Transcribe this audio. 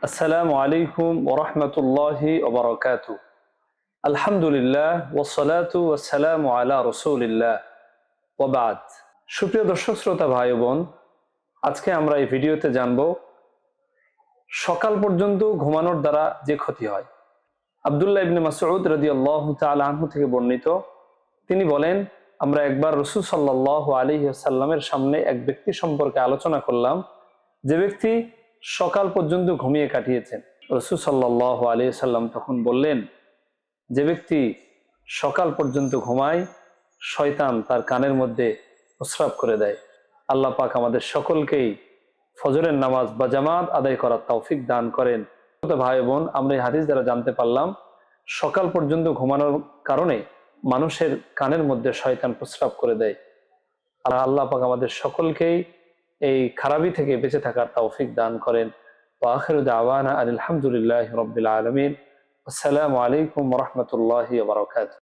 আসসালামু আলাইকুম ওয়া রাহমাতুল্লাহি ওয়া বারাকাতুহু। আলহামদুলিল্লাহ ওয়াসসালাতু ওয়াসসালামু আলা রাসূলিল্লাহ ওয়া বা'দ। সুপ্রিয় দর্শক শ্রোতা ভাই ও বোন, আজকে আমরা এই ভিডিওতে জানব সকাল পর্যন্ত ঘুমানোর দ্বারা যে ক্ষতি হয়। আব্দুল্লাহ ইবনে মাসউদ রাদিয়াল্লাহু তাআলা আনহু থেকে বর্ণিত, তিনি বলেন, আমরা একবার রাসূল সাল্লাল্লাহু আলাইহি ওয়াসাল্লামের সামনে এক ব্যক্তি সম্পর্কে আলোচনা করলাম, যে ব্যক্তি সকাল পর্যন্ত ঘুমিয়ে কাটিয়েছেন। রাসূল সাল্লাল্লাহু আলাইহি ওয়াসাল্লাম তখন বললেন, যে ব্যক্তি সকাল পর্যন্ত ঘুমায়, শয়তান তার কানের মধ্যে প্রস্রাব করে দেয়। আল্লাহ পাক আমাদের সকলকেই ফজরের নামাজ বা জামাত আদায় করার তৌফিক দান করেন। ভাই বোন, আমরা এই হাদিস দ্বারা জানতে পারলাম সকাল পর্যন্ত ঘুমানোর কারণে মানুষের কানের মধ্যে শয়তান প্রস্রাব করে দেয়। আর আল্লাহ পাক আমাদের সকলকেই এই খারাপি থেকে বেঁচে থাকার তৌফিক দান করেন। ওয়া আখিরু দাওয়ানা আলহামদুলিল্লাহি রাব্বিল আলামিন। আসসালামু আলাইকুম ওয়া রাহমাতুল্লাহি ওয়া বারাকাতুহু।